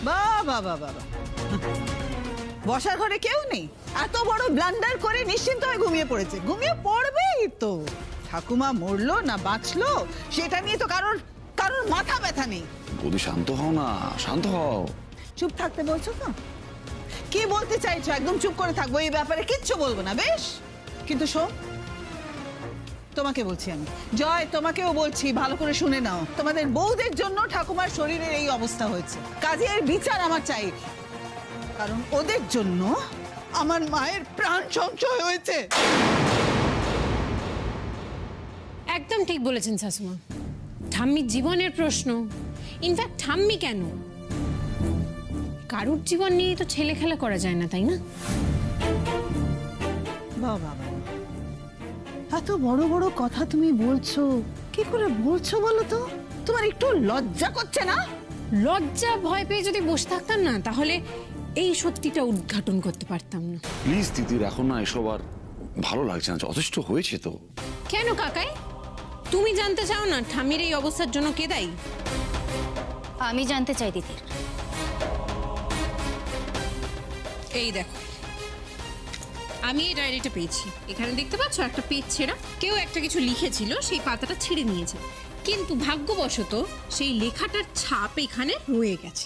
বাবা বাবা, বসার ঘরে কেউ নেই, এত বড় ব্লান্ডার করে নিশ্চিন্ত হয়ে ঘুমিয়ে পড়েছে। ঘুমিয়ে পড়বেই তো, ঠাকুমা মরলো না বাঁচলো সেটা নিয়ে তো কারোর কারোর মাথা ব্যথা নেই। বৌদি শান্ত হও না, শান্ত হও। চুপ থাকতে বলছো তো? কি বলতে চাইছো? একদম চুপ করে থাকবো, এই ব্যাপারে কিচ্ছু বলবো না, বেশ? কিন্তু শোন, তোমাকে বলছি আমি, জয় তোমাকেও বলছি, ভালো করে শুনে নাও। তোমাদের বউদের জন্য ঠাকুমার শরীরের এই অবস্থা হয়েছে, কাজে এর বিচার আমার চাই, কারণ ওদের জন্য আমার মায়ের প্রাণ সংশয় হয়েছে। একদম ঠিক বলেছেন শাশুমা, ঠাম্মির জীবনের প্রশ্ন। ইনফ্যাক্ট ঠাম্মি কেন, কারুর জীবন নিয়ে তো ছেলে খেলা করা যায় না, তাই না? বাবা, এত বড় বড় কথা তুমি বলছো, কি করে বলছো বলো তো? তোমার একটু লজ্জা করছে না? লজ্জা ভয় পেয়ে যদি বসে থাকতাম না, তাহলে এই সত্যিটা উদ্ঘাটন করতে পারতাম না। প্লিজ দিদির এখন না এসব আর ভালো লাগছে না, যথেষ্ট হয়েছে তো। কেন কাকাই, তুমি জানতে চাও না ঠাম্মির এই অবস্থার জন্য কে দায়ী? আমি জানতে চাই দিদির। এই দেখো, আমি এই ডায়েরিটা পেয়েছি। এখানে দেখতে পাচ্ছ একটা পেজ ছেঁড়া, কেউ একটা কিছু লিখেছিল, সেই পাতাটা ছিঁড়ে নিয়েছে, কিন্তু ভাগ্যবশত সেই লেখাটার ছাপ এখানে রয়ে গেছে।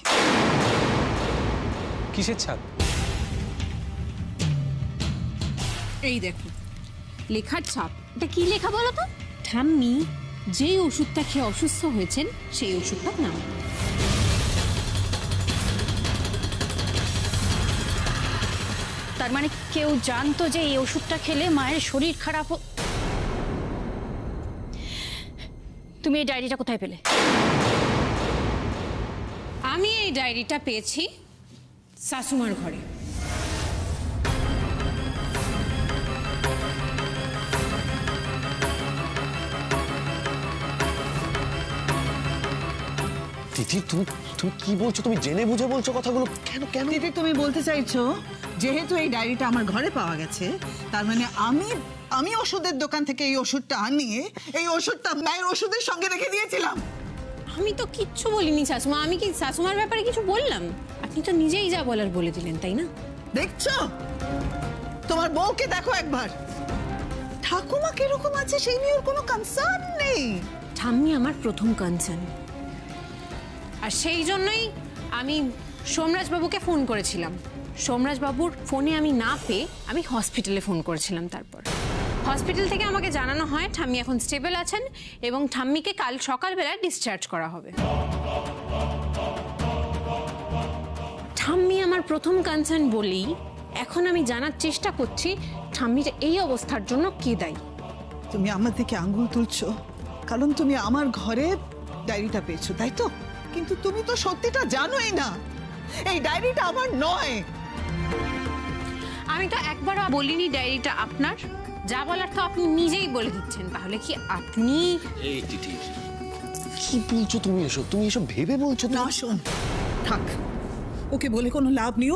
কিসের ছাপ? এই দেখো লেখার ছাপ। এটা কি লেখা বলো তো? ঠাম্মি যে ওষুধটা খেয়ে অসুস্থ হয়েছেন সেই ওষুধটার নাম। তার মানে কেউ জানতো যে এই ওষুধটা খেলে মায়ের শরীর খারাপ। তুমি এই ডায়েরিটা কোথায় পেলে? আমি এই ডায়েরিটা পেয়েছি শাশুমার ঘরে। দিদি তুমি তুমি কি বলছো? তুমি জেনে বুঝে বলছো কথাগুলো? কেন কেন? দিদি তুমি বলতে চাইছো যেহেতু এই ডায়েরিটা আমার ঘরে পাওয়া গেছে, তার মানে আমি ওষুধের দোকান থেকে এই ওষুধটা আনিয়ে এই ওষুধটা মায়ের ওষুধের সঙ্গে রেখে দিয়েছিলাম। আমি তো কিচ্ছু বলিনি শাশুমা। আমি কি শাশুমার ব্যাপারে কিছু বললাম? আপনি তো নিজেই যা বলার বলে দিলেন, তাই না? দেখছো, তোমার বউকে দেখো একবার, ঠাকুমা কিরকম আছে সেই নিয়ে ওর কোনো কনসার্ন নেই। ঠাম্মি আমার প্রথম কনসার্ন, আর সেই জন্যই আমি সোমরাজবাবুকে ফোন করেছিলাম। সোমরাজবাবুর ফোনে আমি না পেয়ে আমি হসপিটালে ফোন করেছিলাম। তারপর হসপিটাল থেকে আমাকে জানানো হয় ঠাম্মি এখন স্টেবল আছেন এবং ঠাম্মিকে কাল সকালবেলা ডিসচার্জ করা হবে। ঠাম্মি আমার প্রথম কনসার্ন বলেই এখন আমি জানার চেষ্টা করছি ঠাম্মির এই অবস্থার জন্য কে দায়ী। তুমি আমার দিকে আঙ্গুল তুলছো কারণ তুমি আমার ঘরে ডায়েরিটা পেয়েছো, তাই তো? কিন্তু তুমি তো সত্যিটা জানোই না, এই ডায়েরিটা আমার নয়। আমি তো একবারও বলিনি ডায়েরিটা আপনার। যা বলার তো আপনি নিজেই বলে দিচ্ছেন। তাহলে কি আপনি? এই দিদি কি বলছো তুমি এসব? তুমি এসব ভেবে বলছো? না শোন, থাক, ওকে বলে কোনো লাভ নেই।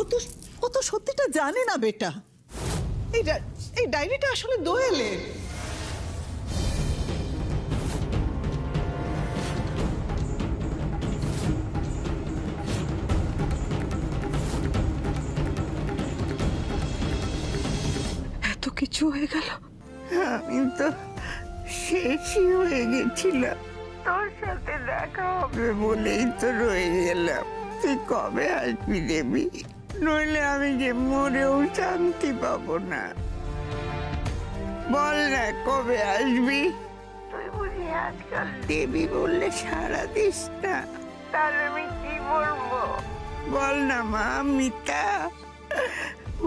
ও তো সত্যিটা জানে না বেটা। এই ডায়েরিটা আসলে দোয়েলের। এত কিছু হয়ে গেল, আমি তো শেষই হয়ে গেছিলাম। তোর সাথে দেখা হবে বলেই তো রয়ে গেলাম। তুই কবে আসবি দেবী? নইলে আমি যে মরেও শান্তি পাবো না। বল না কবে আসবি? তুই বুঝি আজকাল দেবী বললে সাড়া দিস না, তাহলে আমি কি বলবো? বল না মা মিতা,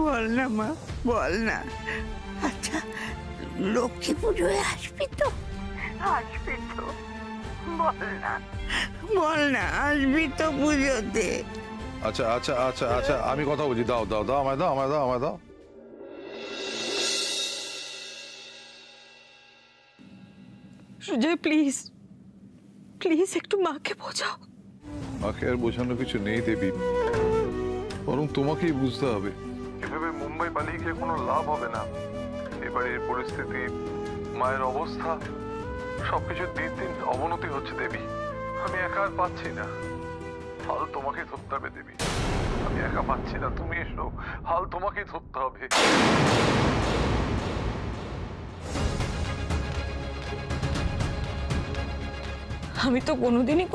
বল না মা, বল না। আচ্ছা লক্ষ্মী পুজোয় আসবি তো? আসবি তো? বল না, বল না আসবি তো পুজোতে? আচ্ছা আচ্ছা আচ্ছা আচ্ছা, আমি কথা বলছি। দাও দাও দাও, আমায় দাও, আমায় দাও, আমায় দাও। সুজয় প্লিজ প্লিজ একটু মাকে বোঝাও। মাকে আর বোঝানো কিছু নেই দেবী, বরং তোমাকেই বুঝতে হবে। এভাবে মুম্বাই পালিয়ে গিয়ে কোনো লাভ হবে না। এবারের পরিস্থিতি, মায়ের অবস্থা, সবকিছু দিন দিন অবনতি হচ্ছে দেবী। আমি একা আর পাচ্ছি না। হাল তোমাকে ধরতে হবে দেবী। আমি একা পাচ্ছি না, তুমি এসো, হাল তোমাকেই ধরতে হবে। আমি তো কোনোদিনই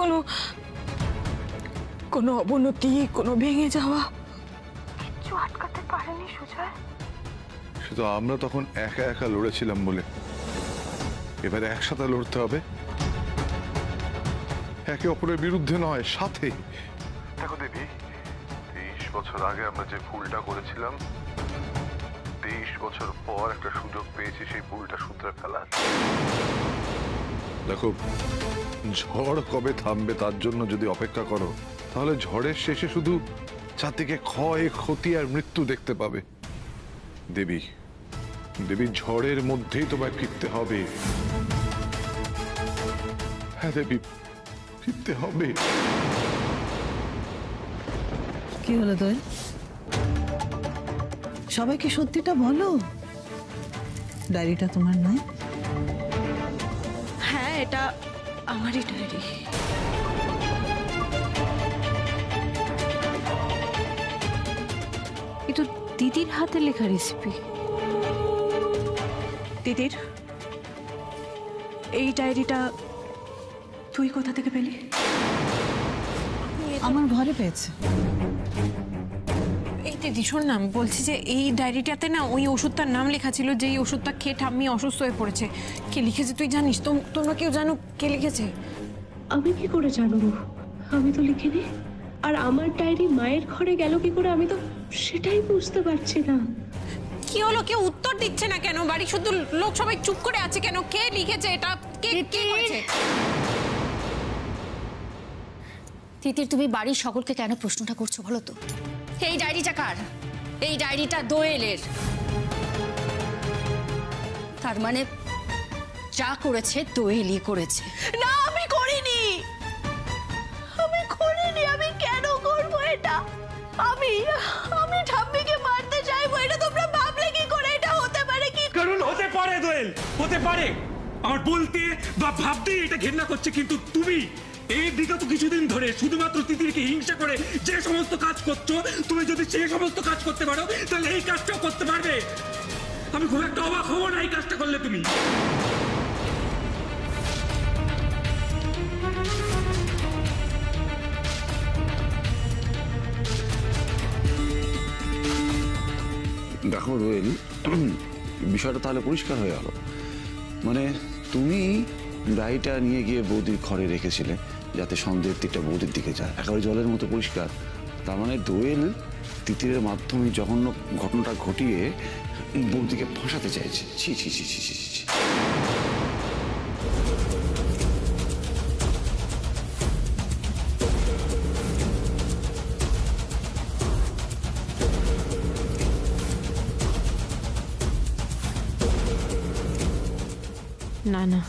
কোনো অবনতি, কোনো ভেঙে যাওয়া কিচ্ছু আটকাতে পারেনি সুজয়। শুধু আমরা তখন একা একা লড়েছিলাম বলে এবারে একসাথে লড়তে হবে, একে অপরের বিরুদ্ধে নয়, সাথে। দেখো দেবী, 23 বছর আগে আমরা যে ভুলটা করেছিলাম, 23 বছর পর একটা সুযোগ পেয়েছি সেই ভুলটা শুধরে ফেলার। দেখো, ঝড় কবে থামবে তার জন্য যদি অপেক্ষা করো, তাহলে ঝড়ের শেষে শুধু চারদিকে ক্ষয়, ক্ষতি আর মৃত্যু দেখতে পাবে। দেবী, দেবী, ঝড়ের মধ্যেই তোমায় ফিরতে হবে। হ্যাঁ দেবী, ফিরতে হবে। কি হলো দোয়েল? সবাইকে সত্যিটা বলো। ডায়েরিটা তোমার নয়? হ্যাঁ, এটা আমারই ডায়েরি। এ তো দিদির হাতে লেখা রেসিপি। দিদির এই ডায়েরিটা তুই কোথা থেকে পেলি? আমার ঘরে পেয়েছে। এই দিদি শোন না, আমি বলছি যে এই ডায়েরিটাতে না ওই ওষুধটার নাম লেখা ছিল, যেই ওষুধটা খেয়ে ঠাম্মি অসুস্থ হয়ে পড়েছে। কে লিখেছে তুই জানিস? তোমরা কেউ জানো কে লিখেছে? আমি কি করে জানবো? আমি তো লিখিনি। আর আমার ডায়েরি মায়ের ঘরে গেল কি করে, আমি তো সেটাই বুঝতে পারছি না। কি হলো? কেউ উত্তর দিচ্ছে না কেন? বাড়ি শুধু লোক সবাই চুপ করে আছে কেন? কে লিখেছে এটা? কে করেছে? তিতির, তুমি বাড়ির সকলকে কেন প্রশ্নটা করছো বলো তো? এই ডায়েরিটা কার? এই ডায়েরিটা দোয়েলের। তার মানে যা করেছে দোয়েলই করেছে। না, আমি করিনি। আমি কেন করবো এটা? আমি ঠাম্মিকে মারতে চাইবো, এটা তোমরা ভাবলে কি করে? এটা হতে পারে কি? কারণ হতে পারে দোয়েল, হতে পারে। আমার বলতে বা ভাবতে এটা ঘেন্না করছে, কিন্তু তুমি এই বিগত কিছুদিন ধরে শুধুমাত্র তিতিরকে হিংসা করে যে সমস্ত কাজ করছো, তুমি যদি সেই সমস্ত কাজ করতে পারো তাহলে এই কাজটাও করতে পারবে। আমি খুব একটা অবাক হবো না এই কাজটা করলে তুমি। দেখো রোয়েল, বিষয়টা তাহলে পরিষ্কার হয়ে গেল। মানে তুমি ডায়েরিটা নিয়ে গিয়ে বৌদির ঘরে রেখেছিলে যাতে সন্দেহের দিকটা বৌদির দিকে যায়, একেবারে জলের মতো পরিষ্কার। তার মানে দোয়েল তিতিরের মাধ্যমে জঘন্য ঘটনাটা ঘটিয়ে বৌদিকে ফাঁসাতে চাইছে। ছি ছি ছি ছি ছি ছি। না না,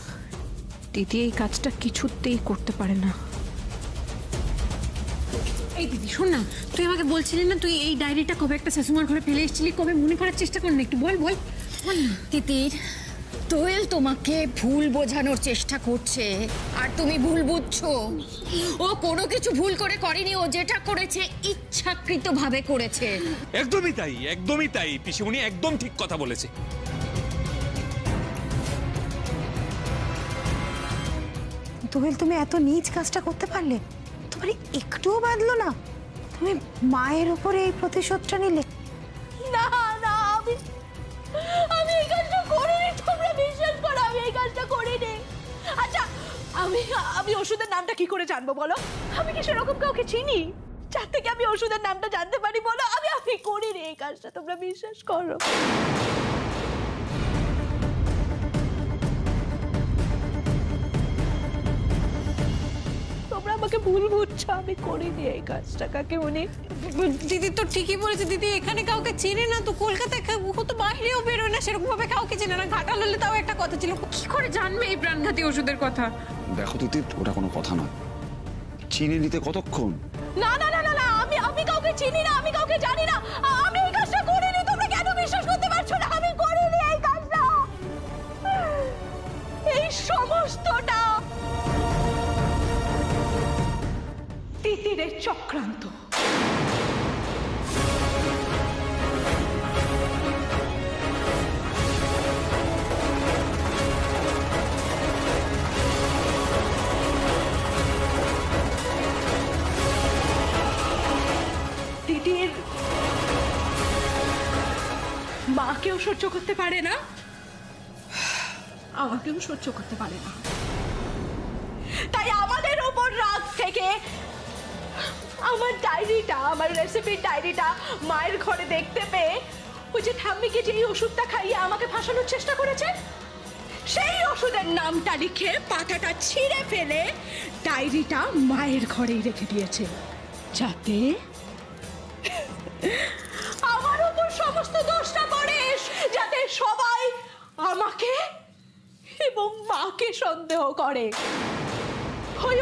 দিদি এই কাজটা কিছুতেই করতে পারে না। এই দিদি শোন না, তুই আমাকে বলছিলি না তুই এই ডায়েরিটা কবে একটা শাশুমার ঘরে ফেলে এসেছিলি, কবে মনে করার চেষ্টা কর না একটু, বল বল বল না। তিতির, দোয়েল তোমাকে ভুল বোঝানোর চেষ্টা করছে আর তুমি ভুল বুঝছো। ও কোনো কিছু ভুল করে করেনি, ও যেটা করেছে ইচ্ছাকৃতভাবে করেছে। একদমই তাই, একদমই তাই পিসিমণি একদম ঠিক কথা বলেছে। দোয়েল, তুমি এত নীচ কাজটা করতে পারলে? তোমার একটুও বাঁধলো না? তুমি মায়ের উপরে এই প্রতিশোধটা নিলে? না না, আমি এই কাজটা করিনি। তোমরা বিশ্বাস করো, আমি এই কাজটা করিনি। আচ্ছা, আমি ওষুধের নামটা কি করে জানবো বলো? আমি কি সেরকম কাউকে চিনি যার থেকে আমি ওষুধের নামটা জানতে পারি বলো? আমি করিনি এই কাজটা, তোমরা বিশ্বাস করো। তোমরা আমাকে ভুল বুঝছো, আমি করিনি এই কাজটা। কাকে উনি? দিদি তো ঠিকই বলেছে, দিদি এখানে কাউকে চেনে না তো, কলকাতায় ও তো বাইরেও বেরোয় না, সেরকম ভাবে কাউকে চেনে না। ঘাটাল হলে তাও একটা কথা ছিল, কি করে জানবে এই প্রাণঘাতী ওষুধের কথা? দেখো তিতির, ওটা কোনো কথা নয়। চিনে নিতে কতক্ষণ? না না না না না, আমি কাউকে চিনি না, আমি কাউকে জানি না, আমি এই কাজটা করিনি। তোমরা কেন বিশ্বাস করতে পারছো না? আমি করিনি এই কাজটা। এই সমস্তটা তিতিরের চক্রান্ত। তিতির মাকেও সহ্য করতে পারে না, আমাকেও সহ্য করতে পারে না। তাই আমাদের ওপর রাগ থেকে আমার ডায়েরিটা, আমার রেসিপির ডায়েরিটা মায়ের ঘরে দেখতে পেয়ে ওই যে ঠাম্মিকে যে ওষুধটা খাইয়ে আমাকে ফাঁসানোর চেষ্টা করেছে, সেই ওষুধের নামটা লিখে পাতাটা ছিঁড়ে ফেলে ডায়েরিটা মায়ের ঘরেই রেখে দিয়েছে, যাতে আমার উপর সমস্ত দোষটা পড়ে, যাতে সবাই আমাকে এবং মাকে সন্দেহ করে। ওই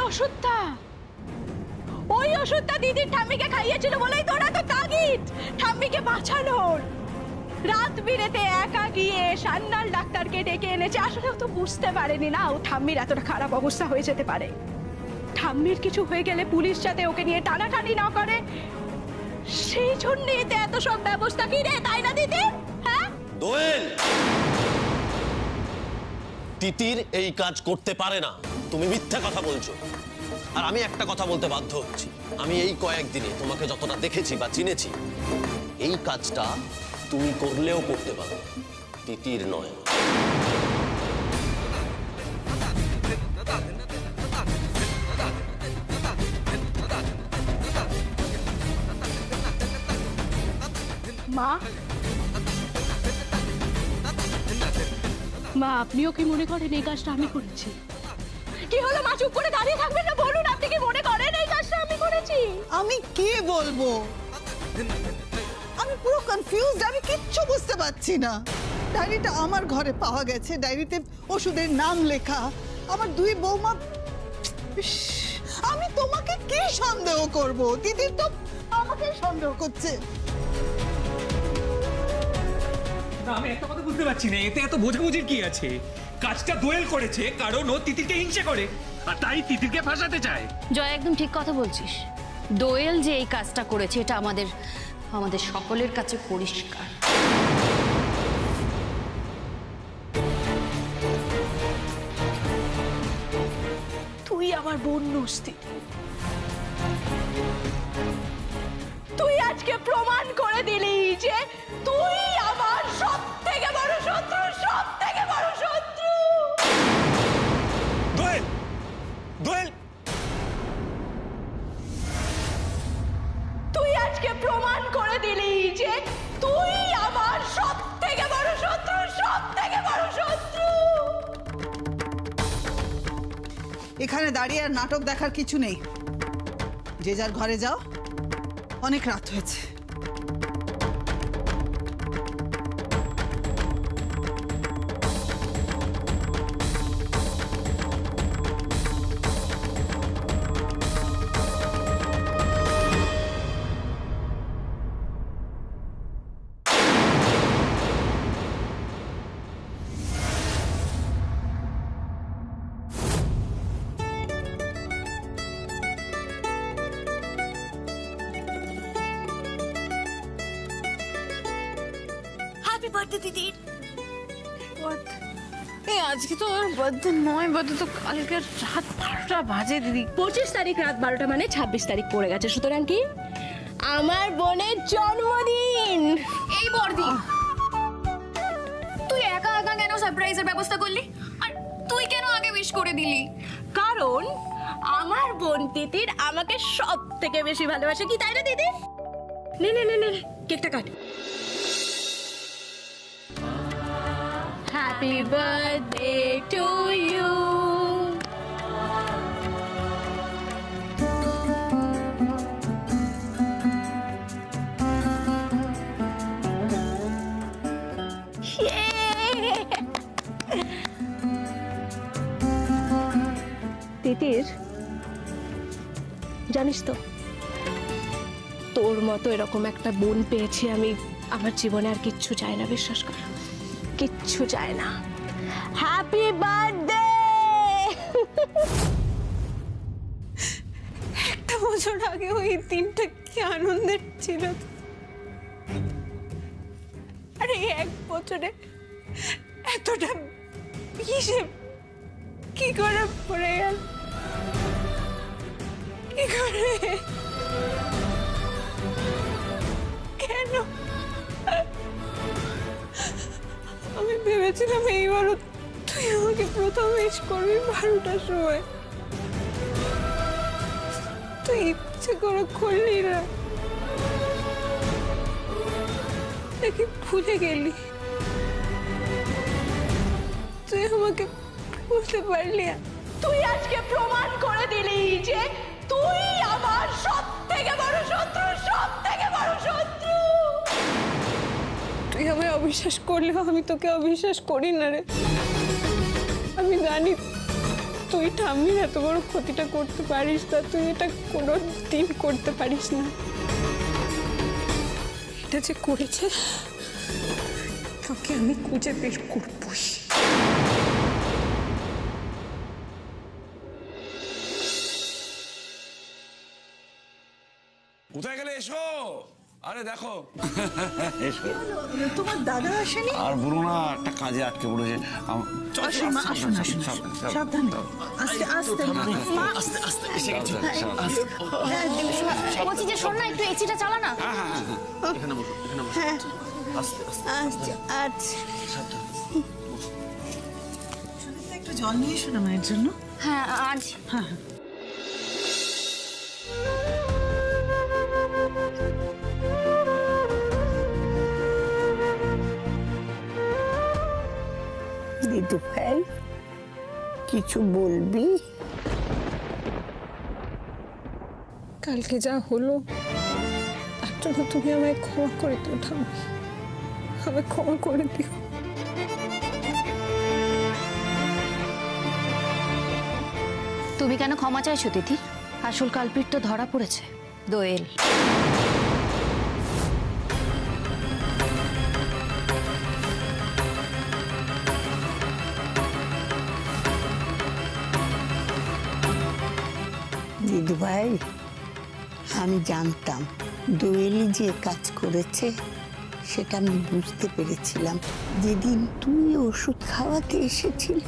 ওষুধটা দিদির ঠাম্মিকে খাইয়েছিল বলেই তোরা তো তাগিদ ঠাম্মিকে বাঁচানোর। রাত বিরেতে একা গিয়ে সান্নাল ডাক্তারকে ডেকে এনেছে। আসলে ও তো বুঝতে পারেনি না ও ঠাম্মির এতটা খারাপ অবস্থা হয়ে যেতে পারে। ঠাম্মির কিছু হয়ে গেলে পুলিশ যাতে ওকে নিয়ে টানাটানি না করে, সেই জন্য এত সব ব্যবস্থা কি রে, তাই না দিদি? হ্যাঁ দোয়েল, তিতির এই কাজ করতে পারে না, তুমি মিথ্যা কথা বলছো। আর আমি একটা কথা বলতে বাধ্য হচ্ছি, আমি এই কয়েকদিনে তোমাকে যতটা দেখেছি বা চিনেছি, এই কাজটা তুমি করলেও করতে পারো, তিতির নয়। মা, মা আপনিও কি মনে করেন এই কাজটা আমি করেছি? কি হলো মা, চুপ করে দাঁড়িয়ে থাকবেন না? বলুন, আপনি কি মনে করেন এই কাজটা আমি করেছি? আমি কি বলবো, আমি পুরো কনফিউজড, আমি কিচ্ছু বুঝতে পারছি না। ডায়েরিটা আমার ঘরে পাওয়া গেছে, ডায়েরিতে ওষুধের নাম লেখা, আমার দুই বৌমা। ইস, আমি তোমাকে কি সন্দেহ করব? দিদির তো আমাকে সন্দেহ করছে। না, আমি একটা কথা বুঝতে পারছি না, এতে এত বোঝাবুঝির কি আছে? কাজটা দোয়েল করেছে কারণ ও তিতিরকে হিংসা করে, আর তাই তিতিরকে ফাঁসাতে চায়। জয়, একদম ঠিক কথা বলছিস। দোয়েল যে এই কাজটা করেছে এটা আমাদের সকলের কাছে পরিষ্কার। তুই আমার বোন নস দিদি, তুই আজকে প্রমাণ করে দিলি যে তুই আমার সব থেকে বড় শত্রু, সব থেকে বড় শত্রু। দোয়েল, দোয়েল, তুই আজকে প্রমাণ করে দিলি যে তুই আমার সব থেকে বড় শত্রু, সব থেকে বড় শত্রু। এখানে দাঁড়িয়ে আর নাটক দেখার কিছু নেই, যে যার ঘরে যাও, অনেক রাত হয়েছে। হ্যাপি বার্থডে দিদি। আজকে তো আমার বার্থডে নয়, বার্থডে তো কালকে রাত 12টা বাজে দিদি। 25 তারিখ রাত 12টা মানে 26 তারিখ পড়ে গেছে, সুতরাং কি আমার বোনের জন্মদিন। এই বর্দি, তুই একা একা কেন সারপ্রাইজের ব্যবস্থা করলি? আর তুই কেন আগে উইশ করে দিলি? কারণ আমার বোন তিতির আমাকে সব থেকে বেশি ভালোবাসে, কি তাই না দিদি? নে নে নে নে, কেকটা কাট। Happy birthday to you. Titir, জানিস তো তোর মতো এরকম একটা বোন পেয়েছি আমি, আমার জীবনে আর কিচ্ছু চাই না, বিশ্বাস কর, কিচ্ছু চাই না। Happy birthday. একটা বছর আগে ওই দিনটা কি আনন্দের ছিল, আর এই 1 বছরে এতটা হিসেব কি করে পড়ে গেল, কি করে, কেন? আমি ভেবেছিলাম এইবারও তুই আমাকে প্রথম উইশ করবি 12টার সময়, তুই ইচ্ছে করে করলি না, নাকি ভুলে গেলি? তুই আমাকে বুঝতে পারলি? তুই আজকে প্রমাণ করে দিলি যে তুই আমার সবথেকে বড় শত্রু, সবথেকে বড় শত্রু। তুই আমায় অবিশ্বাস করলেও আমি তোকে অবিশ্বাস করি না রে। আমি জানি তুই ঠাম্মির এত বড় ক্ষতিটা করতে পারিস না, তুই এটা কোনো দিন করতে পারিস না। এটা যে করেছে তোকে আমি খুঁজে বের করবই। কোথায় গেলে? এসো, আরে দেখো এসো। তোমার দাদা আসেনি? আর বলো না, একটা কাজে আটকে পড়েছে। সাবধানে, আস্তে আস্তে মা, আস্তে আস্তে এসে গেছি। বলছি যে শোন না, একটু এসিটা চালা না। এখানে বসো, এখানে বসো। আস্তে আস্তে আচ্ছা আচ্ছা, একটু জল নিয়ে এসো না মায়ের জন্য। হ্যাঁ আজ দিদু ভাই কিছু বলবি? কালকে যা হলো তার জন্য তুমি আমায় ক্ষমা করে দিও ঠাম্মি, আমায় ক্ষমা করে দিও। তুমি কেন ক্ষমা চাইছো দিদি? আসল কালপিট তো ধরা পড়েছে, দোয়েল। দিদু ভাই, আমি জানতাম দোয়েলি যে কাজ করেছে সেটা আমি বুঝতে পেরেছিলাম। যেদিন তুই ওষুধ খাওয়াতে এসেছিলি,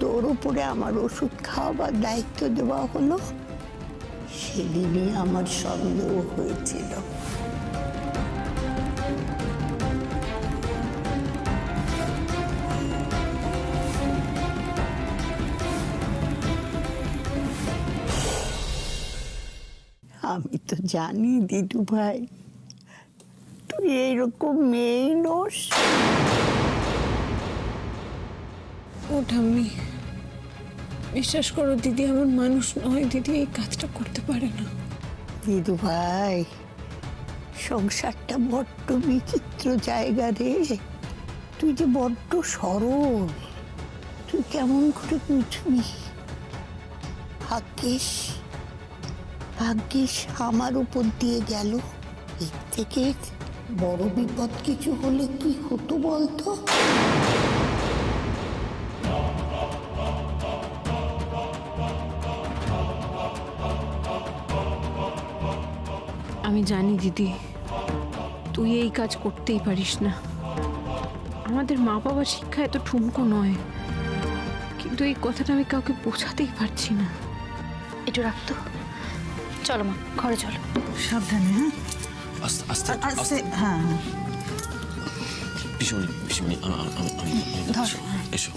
তোর উপরে আমার ওষুধ খাওয়াবার দায়িত্ব দেওয়া হলো, সেদিনই আমার সন্দেহ হয়েছিল। আমি তো জানি দিদু ভাই তুই এইরকম মেয়েই নোস। ও ঠাম্মি, বিশ্বাস করো দিদি এমন মানুষ নয়, দিদি এই কাজটা করতে পারে না। দিদু ভাই, সংসারটা বড্ড বিচিত্র জায়গা রে, তুই যে বড্ড সরল, তুই কেমন করে বুঝবি? ভাগ্যিস ভাগ্যিস আমার উপর দিয়ে গেল, এর থেকে বড় বিপদ কিছু হলে কি হতো বলতো? আমি জানি দিদি তুই এই কাজ করতেই পারিস না, আমাদের মা বাবার শিক্ষা এত ঠুমকো নয়, কিন্তু এই কথাটা আমি কাউকে বোঝাতেই পারছি না। একটু রাখতো, চলো মা ঘরে চলো। সাবধানে। হ্যাঁ আস্তে আস্তে আস্তে। হ্যাঁ পিসমণি পিসমণি ধর। এসো।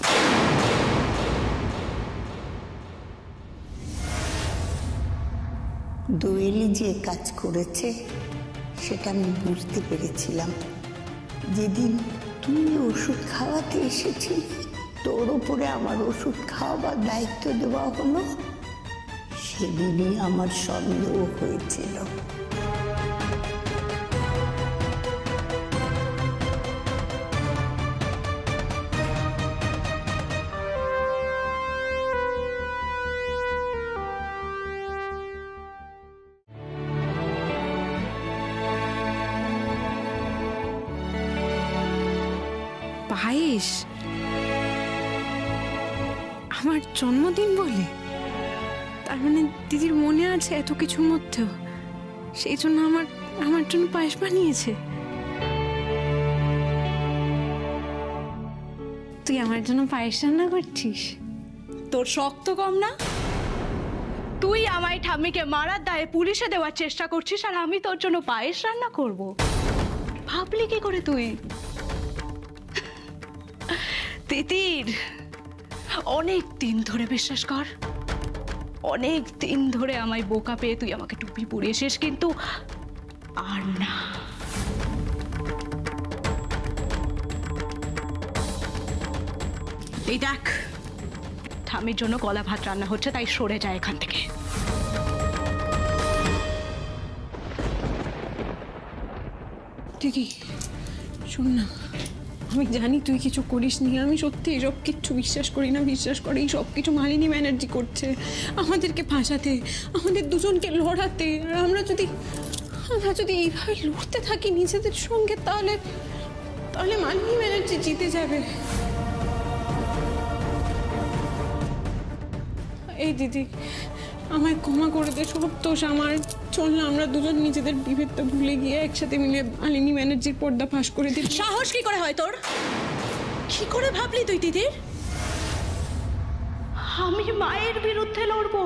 দোয়েলি যে কাজ করেছে সেটা আমি বুঝতে পেরেছিলাম। যেদিন তুই ওষুধ খাওয়াতে এসেছিলি, তোর উপরে আমার ওষুধ খাওয়াবার দায়িত্ব দেওয়া হলো, সেদিনই আমার সন্দেহ হয়েছিল। পায়েস আমার জন্মদিন বলে, তার মানে দিদির মনে আছে এত কিছুর মধ্যেও, সেই জন্য আমার জন্য পায়েস বানিয়েছে। তুই আমার জন্য পায়েস রান্না করছিস? তোর শক্ত কম না? তুই আমায় ঠাম্মিকে মারার দায়ে পুলিশে দেওয়ার চেষ্টা করছিস, আর আমি তোর জন্য পায়েস রান্না করব? ভাবলি কি করে তুই? তিতির, অনেক দিন ধরে, বিশ্বাস কর, অনেক দিন ধরে আমায় বোকা পেয়ে তুই আমাকে টুপি পরিয়েছিস, কিন্তু আর না। এই দেখ, ঠাম্মির জন্য কলা ভাত রান্না হচ্ছে, তাই সরে যায় এখান থেকে। ঠিকই, শোন না, আমি জানি তুই কিছু করিসনি, আমি সত্যি এসব কিচ্ছু বিশ্বাস করি না। বিশ্বাস করে এই সব কিছু মালিনী ব্যানার্জি করছে, আমাদেরকে ফাঁসাতে, আমাদের দুজনকে লড়াতে। আর আমরা যদি এইভাবে লড়তে থাকি নিজেদের সঙ্গে, তাহলে মালিনী ব্যানার্জি জিতে যাবে। এই দিদি, আমায় ক্ষমা করে দে, সব দোষ আমার। চল না, আমরা দুজন নিজেদের বিভেদটা ভুলে গিয়ে একসাথে মিলে মালিনী ব্যানার্জির পর্দা ফাঁস করে দিই। সাহস কি করে হয় তোর? কি করে ভাবলি তুই দিদির? আমি মায়ের বিরুদ্ধে লড়বো?